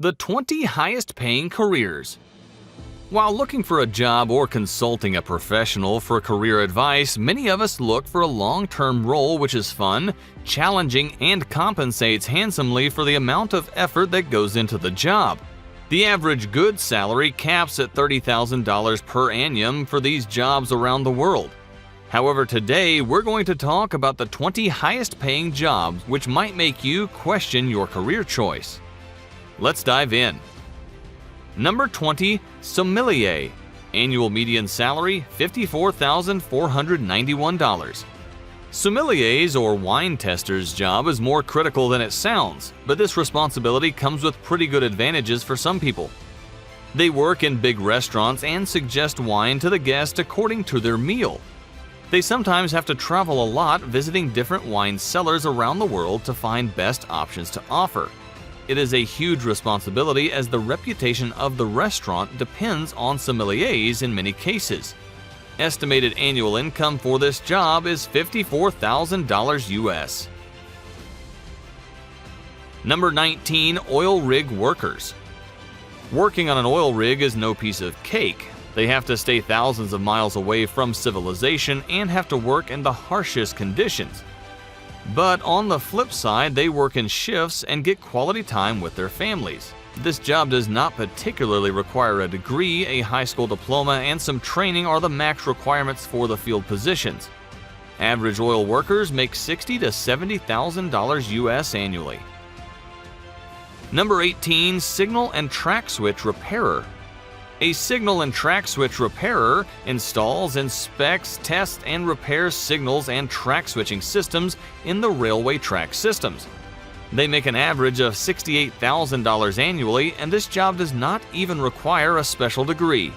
The 20 highest paying careers. While looking for a job or consulting a professional for career advice, many of us look for a long-term role which is fun, challenging, and compensates handsomely for the amount of effort that goes into the job. The average good salary caps at $30,000 per annum for these jobs around the world. However, today we're going to talk about the 20 highest paying jobs which might make you question your career choice. Let's dive in. Number 20, Sommelier. Annual median salary, $54,491. Sommelier's or wine tester's job is more critical than it sounds, but this responsibility comes with pretty good advantages for some people. They work in big restaurants and suggest wine to the guest according to their meal. They sometimes have to travel a lot visiting different wine cellars around the world to find best options to offer. It is a huge responsibility as the reputation of the restaurant depends on sommeliers in many cases. Estimated annual income for this job is $54,000 US. Number 19, oil rig workers. Working on an oil rig is no piece of cake. They have to stay thousands of miles away from civilization and have to work in the harshest conditions. But on the flip side, they work in shifts and get quality time with their families. This job does not particularly require a degree, a high school diploma, and some training are the max requirements for the field positions. Average oil workers make $60,000 to $70,000 US annually. Number 18, signal and track switch repairer. A signal and track switch repairer installs, inspects, tests, and repairs signals and track switching systems in the railway track systems. They make an average of $68,000 annually, and this job does not even require a special degree.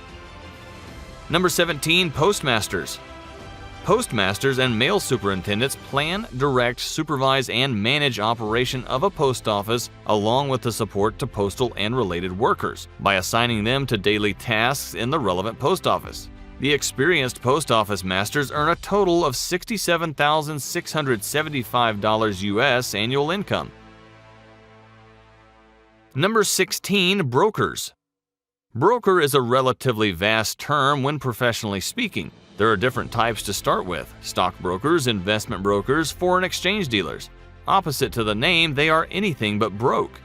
Number 17, postmasters. Postmasters and mail superintendents plan, direct, supervise, and manage operation of a post office along with the support to postal and related workers by assigning them to daily tasks in the relevant post office. The experienced post office masters earn a total of $67,675 US annual income. Number 16, brokers. Broker is a relatively vast term when professionally speaking. There are different types to start with: stockbrokers, investment brokers, foreign exchange dealers. Opposite to the name, they are anything but broke.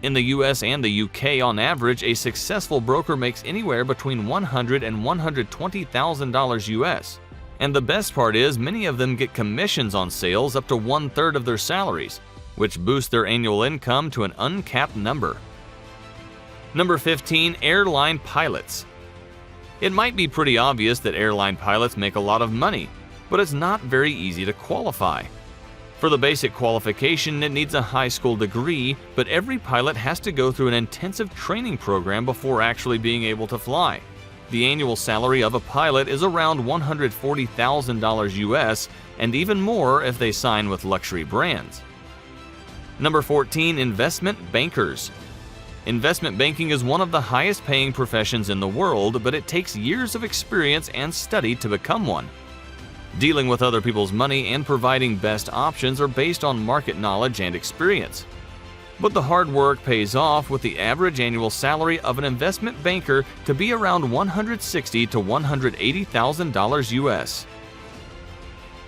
In the US and the UK, on average, a successful broker makes anywhere between $100,000 and $120,000 US. And the best part is, many of them get commissions on sales up to 1/3 of their salaries, which boosts their annual income to an uncapped number. Number 15, airline pilots. It might be pretty obvious that airline pilots make a lot of money, but it's not very easy to qualify. For the basic qualification, it needs a high school degree, but every pilot has to go through an intensive training program before actually being able to fly. The annual salary of a pilot is around $140,000 US, and even more if they sign with luxury brands. Number 14, investment bankers. Investment banking is one of the highest paying professions in the world, but it takes years of experience and study to become one. Dealing with other people's money and providing best options are based on market knowledge and experience. But the hard work pays off, with the average annual salary of an investment banker to be around $160,000 to $180,000 US.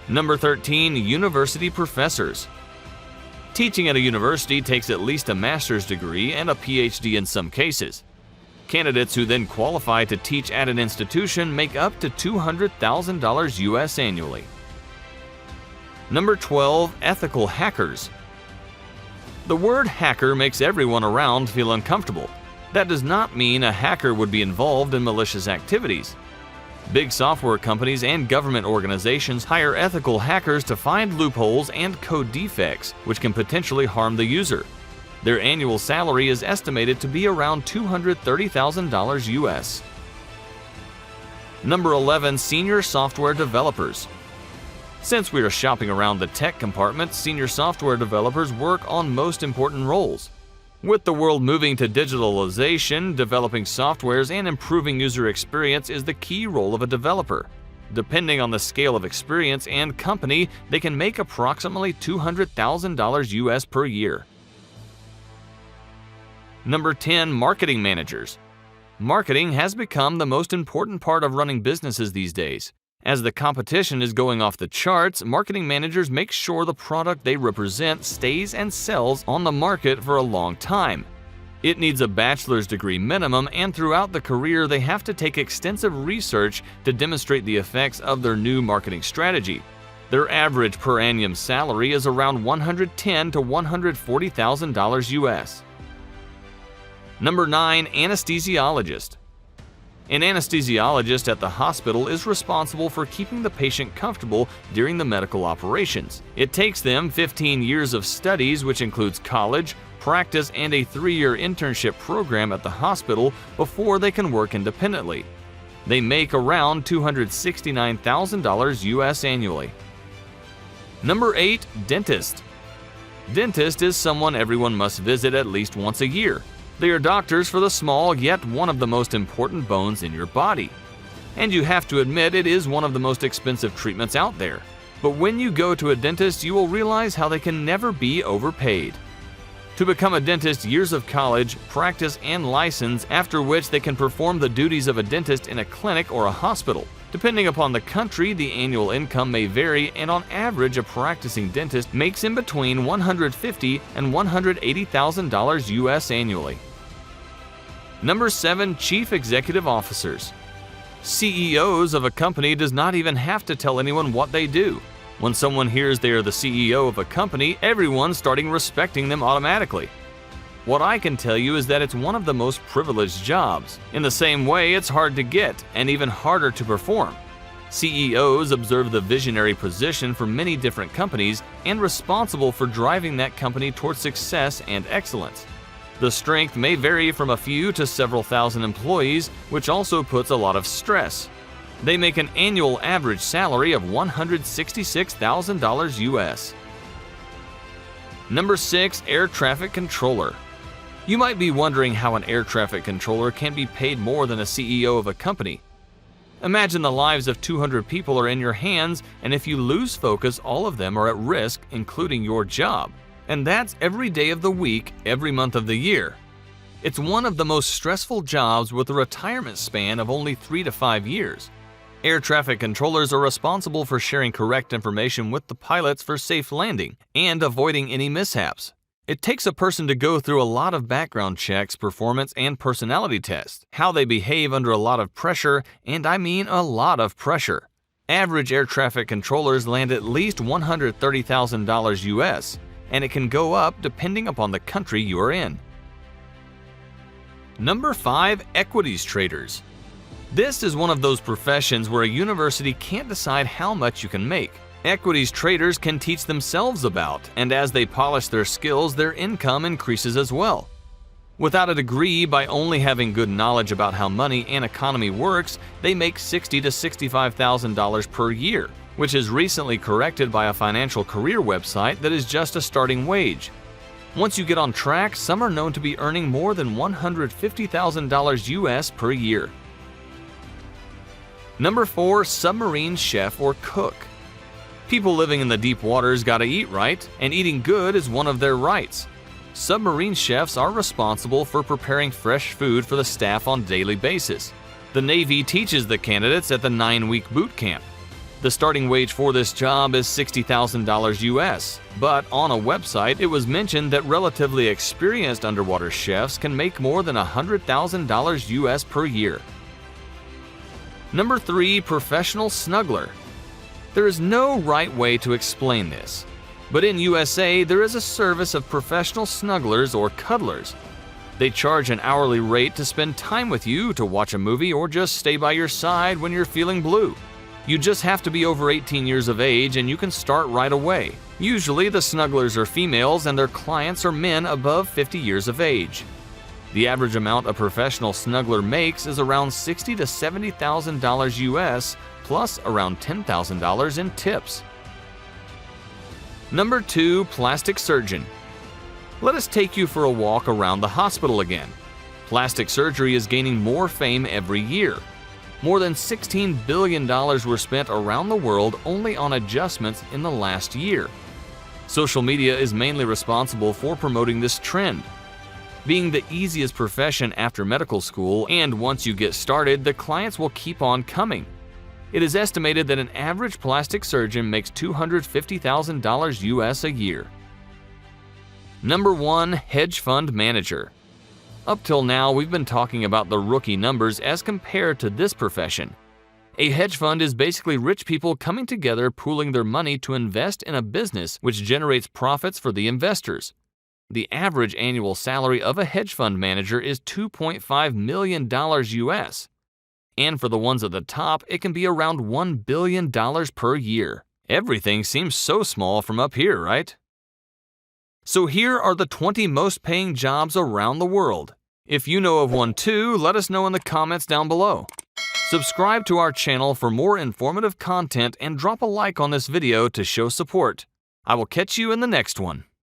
Number 13, university professors. Teaching at a university takes at least a master's degree and a PhD in some cases. Candidates who then qualify to teach at an institution make up to $200,000 US annually. Number 12, ethical hackers. The word hacker makes everyone around feel uncomfortable. That does not mean a hacker would be involved in malicious activities. Big software companies and government organizations hire ethical hackers to find loopholes and code defects, which can potentially harm the user. Their annual salary is estimated to be around $230,000 US. Number 11, senior software developers. Since we are shopping around the tech compartment, senior software developers work on most important roles. With the world moving to digitalization, developing softwares and improving user experience is the key role of a developer. Depending on the scale of experience and company, they can make approximately $200,000 US per year. Number 10. Marketing managers. Marketing has become the most important part of running businesses these days. As the competition is going off the charts, marketing managers make sure the product they represent stays and sells on the market for a long time. It needs a bachelor's degree minimum, and throughout the career they have to take extensive research to demonstrate the effects of their new marketing strategy. Their average per annum salary is around $110,000 to $140,000 US. Number 9. Anesthesiologist. An anesthesiologist at the hospital is responsible for keeping the patient comfortable during the medical operations. It takes them 15 years of studies, which includes college, practice, and a 3-year internship program at the hospital before they can work independently. They make around $269,000 US annually. Number 8. Dentist. Dentist is someone everyone must visit at least once a year. They are doctors for the small, yet one of the most important bones in your body. And you have to admit it is one of the most expensive treatments out there. But when you go to a dentist, you will realize how they can never be overpaid. To become a dentist, years of college, practice, and license, after which they can perform the duties of a dentist in a clinic or a hospital. Depending upon the country, the annual income may vary, and on average, a practicing dentist makes in between $150,000 and $180,000 US annually. Number 7. Chief Executive Officers. CEOs of a company does not even have to tell anyone what they do. When someone hears they are the CEO of a company, everyone's starting respecting them automatically. What I can tell you is that it's one of the most privileged jobs. In the same way, it's hard to get and even harder to perform. CEOs observe the visionary position for many different companies and responsible for driving that company towards success and excellence. The strength may vary from a few to several thousand employees, which also puts a lot of stress. They make an annual average salary of $166,000 US. Number 6. Air Traffic Controller. You might be wondering how an air traffic controller can be paid more than a CEO of a company. Imagine the lives of 200 people are in your hands, and if you lose focus, all of them are at risk, including your job. And that's every day of the week, every month of the year. It's one of the most stressful jobs with a retirement span of only 3 to 5 years. Air traffic controllers are responsible for sharing correct information with the pilots for safe landing and avoiding any mishaps. It takes a person to go through a lot of background checks, performance and personality tests, how they behave under a lot of pressure, and I mean a lot of pressure. Average air traffic controllers land at least $130,000 US, and it can go up depending upon the country you are in. Number 5. Equities traders. This is one of those professions where a university can't decide how much you can make. Equities traders can teach themselves about, and as they polish their skills, their income increases as well. Without a degree, by only having good knowledge about how money and economy works, they make $60,000 to $65,000 per year, which is recently corrected by a financial career website that is just a starting wage. Once you get on track, some are known to be earning more than $150,000 US per year. Number 4. Submarine chef or cook. People living in the deep waters gotta eat, right? And eating good is one of their rights. Submarine chefs are responsible for preparing fresh food for the staff on a daily basis. The Navy teaches the candidates at the 9-week boot camp. The starting wage for this job is $60,000 US, but on a website it was mentioned that relatively experienced underwater chefs can make more than $100,000 US per year. Number 3. Professional snuggler. There is no right way to explain this, but in USA there is a service of professional snugglers or cuddlers. They charge an hourly rate to spend time with you, to watch a movie, or just stay by your side when you're feeling blue. You just have to be over 18 years of age and you can start right away. Usually the snugglers are females and their clients are men above 50 years of age. The average amount a professional snuggler makes is around $60,000 to $70,000 US, plus around $10,000 in tips. Number 2. Plastic surgeon. Let us take you for a walk around the hospital again. Plastic surgery is gaining more fame every year. More than $16 billion were spent around the world only on adjustments in the last year. Social media is mainly responsible for promoting this trend. Being the easiest profession after medical school, and once you get started, the clients will keep on coming. It is estimated that an average plastic surgeon makes $250,000 US a year. Number 1. Hedge fund manager. Up till now, we've been talking about the rookie numbers as compared to this profession. A hedge fund is basically rich people coming together pooling their money to invest in a business which generates profits for the investors. The average annual salary of a hedge fund manager is $2.5 million US. And for the ones at the top, it can be around $1 billion per year. Everything seems so small from up here, right? So here are the 20 most paying jobs around the world. If you know of one too, let us know in the comments down below. Subscribe to our channel for more informative content and drop a like on this video to show support. I will catch you in the next one.